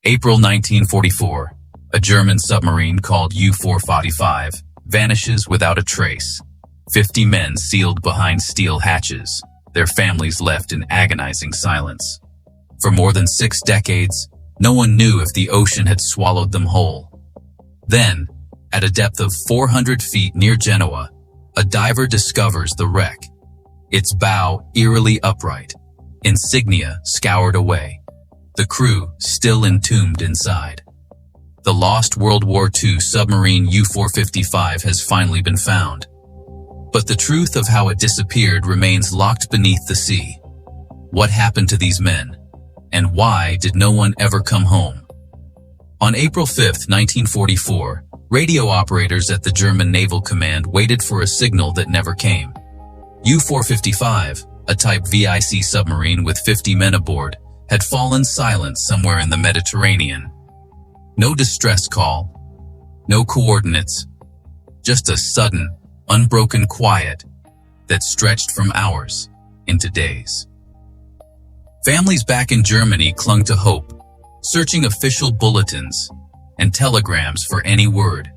April 1944. A German submarine called U-455 vanishes without a trace. 50 men sealed behind steel hatches, their families left in agonizing silence. For more than 6 decades, no one knew if the ocean had swallowed them whole. Then, at a depth of 400 feet near Genoa, a diver discovers the wreck. Its bow eerily upright, insignia scoured away, the crew still entombed inside. The lost World War II submarine U-455 has finally been found. But the truth of how it disappeared remains locked beneath the sea. What happened to these men? And why did no one ever come home? On April 5, 1944, radio operators at the German Naval Command waited for a signal that never came. U-455, a Type WWII submarine with 50 men aboard, had fallen silent somewhere in the Mediterranean. No distress call, no coordinates, just a sudden, unbroken quiet that stretched from hours into days. Families back in Germany clung to hope, searching official bulletins and telegrams for any word.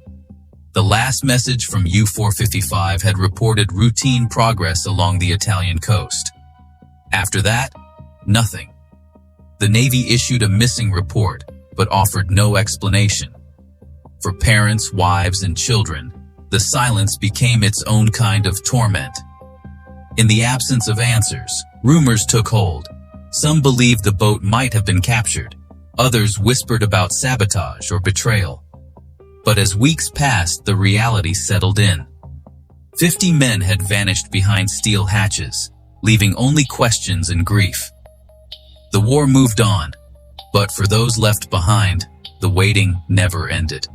The last message from U-455 had reported routine progress along the Italian coast. After that, nothing. The Navy issued a missing report, but offered no explanation. For parents, wives, and children, the silence became its own kind of torment. In the absence of answers, rumors took hold. Some believed the boat might have been captured. Others whispered about sabotage or betrayal. But as weeks passed, the reality settled in. 50 men had vanished behind steel hatches, leaving only questions and grief. The war moved on, but for those left behind, the waiting never ended.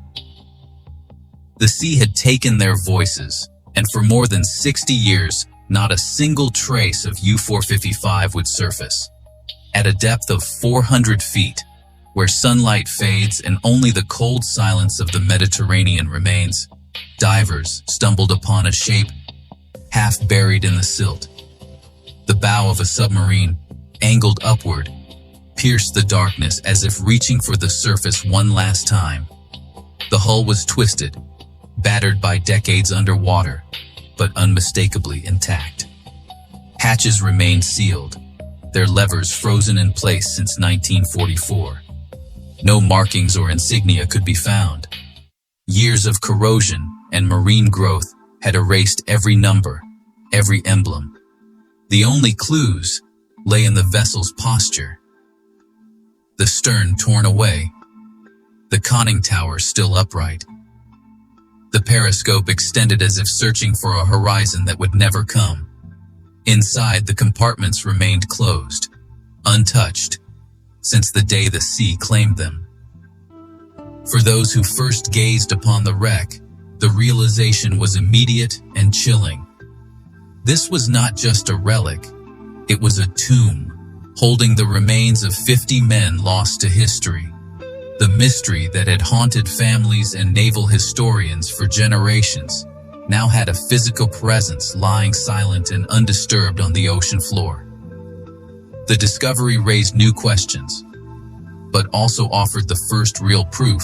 The sea had taken their voices, and for more than 60 years, not a single trace of U-455 would surface. At a depth of 400 feet, where sunlight fades and only the cold silence of the Mediterranean remains, divers stumbled upon a shape half buried in the silt. The bow of a submarine, angled upward, pierced the darkness as if reaching for the surface one last time. The hull was twisted, battered by decades underwater, but unmistakably intact. Hatches remained sealed, their levers frozen in place since 1944. No markings or insignia could be found. Years of corrosion and marine growth had erased every number, every emblem. The only clues lay in the vessel's posture. The stern torn away, the conning tower still upright. The periscope extended as if searching for a horizon that would never come. Inside, the compartments remained closed, untouched, since the day the sea claimed them. For those who first gazed upon the wreck, the realization was immediate and chilling. This was not just a relic, it was a tomb, holding the remains of 50 men lost to history. The mystery that had haunted families and naval historians for generations now had a physical presence lying silent and undisturbed on the ocean floor. The discovery raised new questions, but also offered the first real proof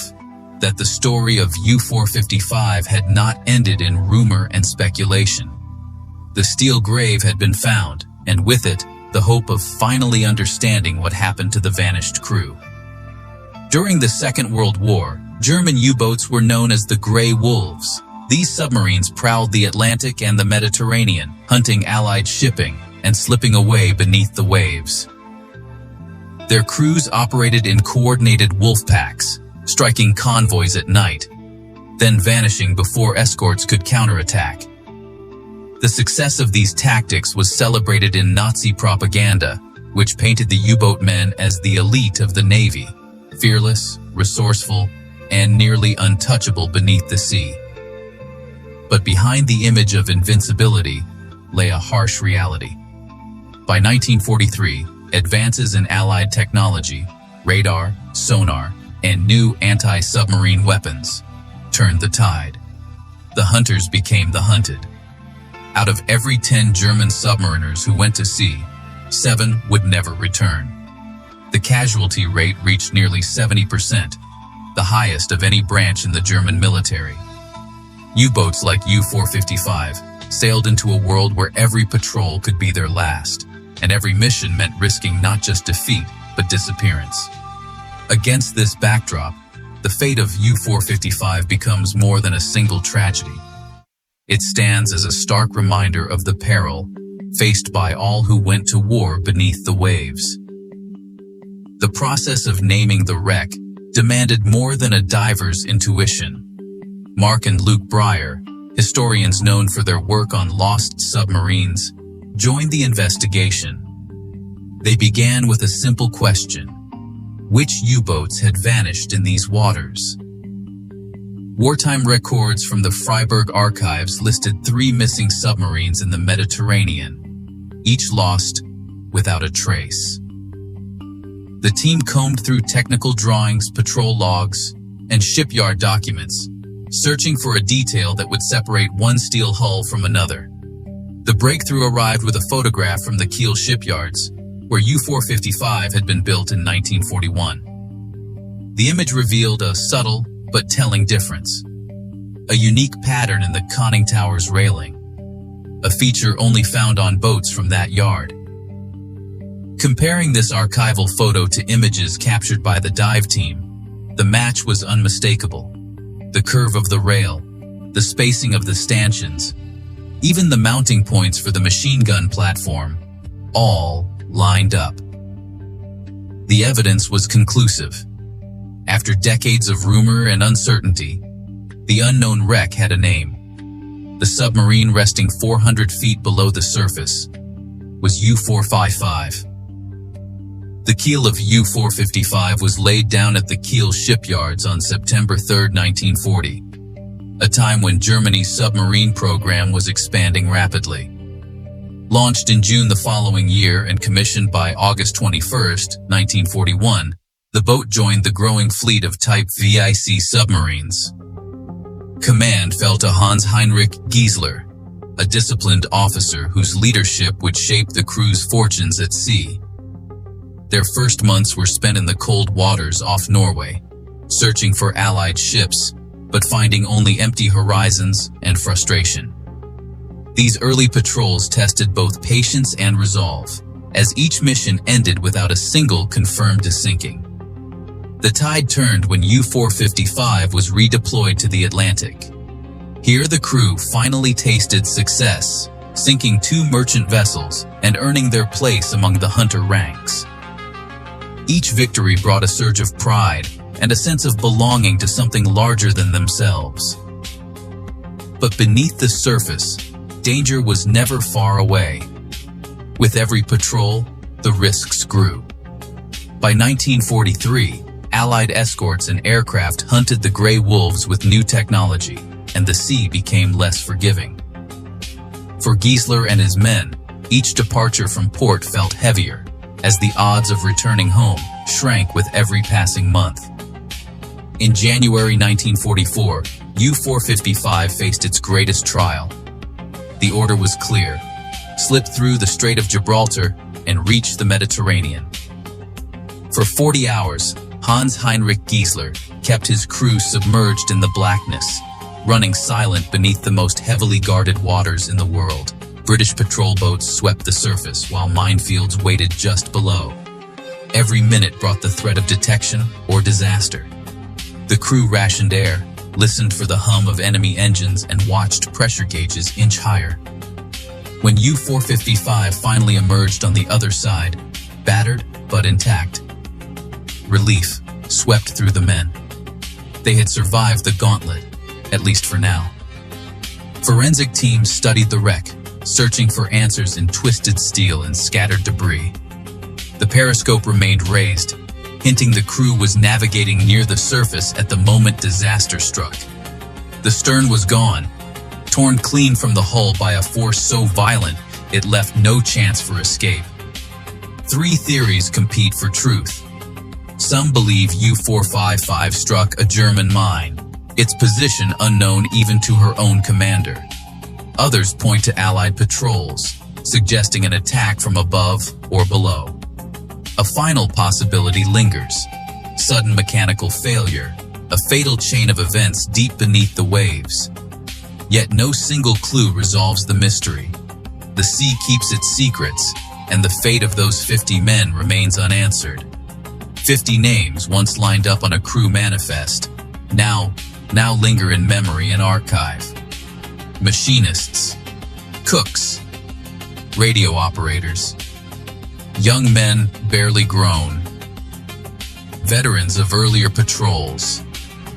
that the story of U-455 had not ended in rumor and speculation. The steel grave had been found, and with it, the hope of finally understanding what happened to the vanished crew. During the Second World War, German U-boats were known as the Grey Wolves. These submarines prowled the Atlantic and the Mediterranean, hunting Allied shipping and slipping away beneath the waves. Their crews operated in coordinated wolf packs, striking convoys at night, then vanishing before escorts could counterattack. The success of these tactics was celebrated in Nazi propaganda, which painted the U-boat men as the elite of the Navy, fearless, resourceful, and nearly untouchable beneath the sea. But behind the image of invincibility lay a harsh reality. By 1943, advances in Allied technology, radar, sonar, and new anti-submarine weapons turned the tide. The hunters became the hunted. Out of every 10 German submariners who went to sea, 7 would never return. The casualty rate reached nearly 70%, the highest of any branch in the German military. U-boats like U-455 sailed into a world where every patrol could be their last, and every mission meant risking not just defeat, but disappearance. Against this backdrop, the fate of U-455 becomes more than a single tragedy. It stands as a stark reminder of the peril faced by all who went to war beneath the waves. The process of naming the wreck demanded more than a diver's intuition. Mark and Luke Breyer, historians known for their work on lost submarines, joined the investigation. They began with a simple question: which U-boats had vanished in these waters? Wartime records from the Freiburg archives listed 3 missing submarines in the Mediterranean, each lost without a trace. The team combed through technical drawings, patrol logs, and shipyard documents, searching for a detail that would separate one steel hull from another. The breakthrough arrived with a photograph from the Kiel shipyards, where U-455 had been built in 1941. The image revealed a subtle but telling difference: a unique pattern in the conning tower's railing, a feature only found on boats from that yard. Comparing this archival photo to images captured by the dive team, the match was unmistakable. The curve of the rail, the spacing of the stanchions, even the mounting points for the machine gun platform, all lined up. The evidence was conclusive. After decades of rumor and uncertainty, the unknown wreck had a name. The submarine resting 400 feet below the surface was U-455. The keel of U-455 was laid down at the Kiel shipyards on September 3, 1940, a time when Germany's submarine program was expanding rapidly. Launched in June the following year and commissioned by August 21, 1941, the boat joined the growing fleet of Type WWII submarines. Command fell to Hans-Heinrich Giesler, a disciplined officer whose leadership would shape the crew's fortunes at sea. Their first months were spent in the cold waters off Norway, searching for Allied ships, but finding only empty horizons and frustration. These early patrols tested both patience and resolve, as each mission ended without a single confirmed sinking. The tide turned when U-455 was redeployed to the Atlantic. Here the crew finally tasted success, sinking 2 merchant vessels and earning their place among the hunter ranks. Each victory brought a surge of pride and a sense of belonging to something larger than themselves. But beneath the surface, danger was never far away. With every patrol, the risks grew. By 1943, Allied escorts and aircraft hunted the gray wolves with new technology, and the sea became less forgiving. For Giesler and his men, each departure from port felt heavier, as the odds of returning home shrank with every passing month. In January 1944, U-455 faced its greatest trial. The order was clear: slip through the Strait of Gibraltar and reach the Mediterranean. For 40 hours, Hans-Heinrich Giesler kept his crew submerged in the blackness, running silent beneath the most heavily guarded waters in the world. British patrol boats swept the surface while minefields waited just below. Every minute brought the threat of detection or disaster. The crew rationed air, listened for the hum of enemy engines, and watched pressure gauges inch higher. When U-455 finally emerged on the other side, battered but intact, relief swept through the men. They had survived the gauntlet, at least for now. Forensic teams studied the wreck, searching for answers in twisted steel and scattered debris. The periscope remained raised, hinting the crew was navigating near the surface at the moment disaster struck. The stern was gone, torn clean from the hull by a force so violent it left no chance for escape. 3 theories compete for truth. Some believe U-455 struck a German mine, its position unknown even to her own commander. Others point to Allied patrols, suggesting an attack from above or below. A final possibility lingers. Sudden mechanical failure, a fatal chain of events deep beneath the waves. Yet no single clue resolves the mystery. The sea keeps its secrets, and the fate of those 50 men remains unanswered. 50 names once lined up on a crew manifest, now linger in memory and archive. Machinists, cooks, radio operators, young men barely grown, veterans of earlier patrols,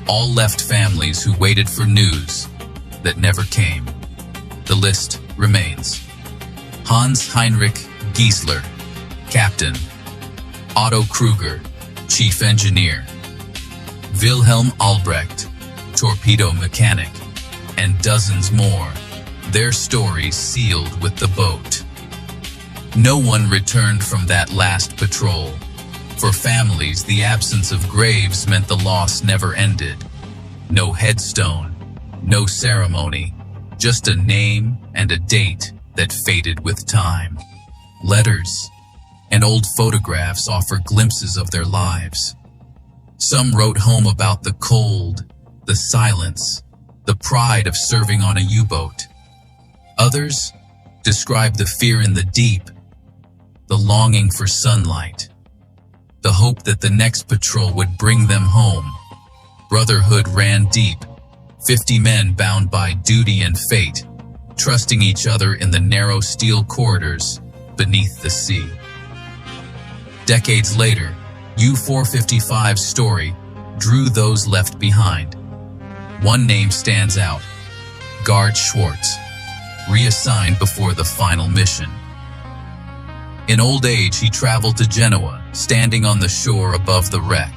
all left families who waited for news that never came. The list remains. Hans Heinrich Giesler, Captain. Otto Kruger, Chief Engineer. Wilhelm Albrecht, Torpedo Mechanic, and dozens more, their stories sealed with the boat. No one returned from that last patrol. For families, the absence of graves meant the loss never ended. No headstone, no ceremony, just a name and a date that faded with time. Letters and old photographs offer glimpses of their lives. Some wrote home about the cold, the silence, the pride of serving on a U-boat. Others described the fear in the deep, the longing for sunlight, the hope that the next patrol would bring them home. Brotherhood ran deep, 50 men bound by duty and fate, trusting each other in the narrow steel corridors beneath the sea. Decades later, U-455's story drew those left behind. One name stands out: Gard Schwartz, reassigned before the final mission. In old age, he traveled to Genoa, standing on the shore above the wreck.